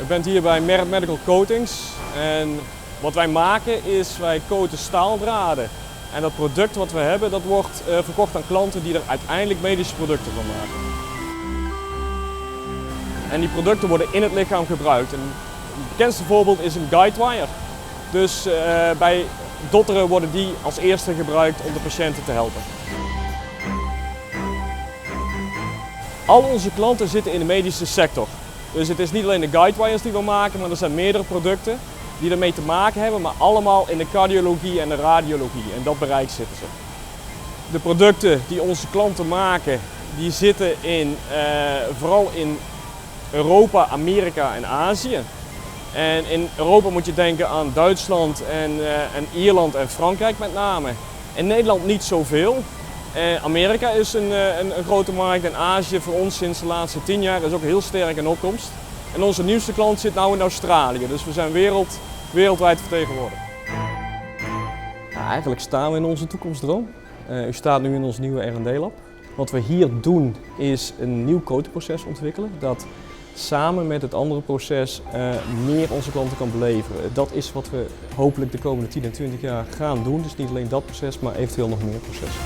bent hier bij Merit Medical Coatings en wat wij maken is, wij coaten staaldraden. En dat product wat we hebben, dat wordt verkocht aan klanten die er uiteindelijk medische producten van maken. En die producten worden in het lichaam gebruikt. Het bekendste voorbeeld is een guidewire. Dus bij dotteren worden die als eerste gebruikt om de patiënten te helpen. Al onze klanten zitten in de medische sector. Dus het is niet alleen de guidewires die we maken, maar er zijn meerdere producten die ermee te maken hebben, maar allemaal in de cardiologie en de radiologie. En dat bereik zitten ze. De producten die onze klanten maken, die zitten vooral in Europa, Amerika en Azië. En in Europa moet je denken aan Duitsland en Ierland en Frankrijk met name. In Nederland niet zoveel. Amerika is een grote markt en Azië voor ons sinds de laatste 10 jaar is ook heel sterk in opkomst. En onze nieuwste klant zit nu in Australië, dus we zijn wereldwijd vertegenwoordigd. Ja, eigenlijk staan we in onze toekomstdroom. U staat nu in ons nieuwe R&D-lab. Wat we hier doen is een nieuw coatingproces ontwikkelen dat samen met het andere proces meer onze klanten kan beleveren. Dat is wat we hopelijk de komende 10 en 20 jaar gaan doen. Dus niet alleen dat proces, maar eventueel nog meer processen.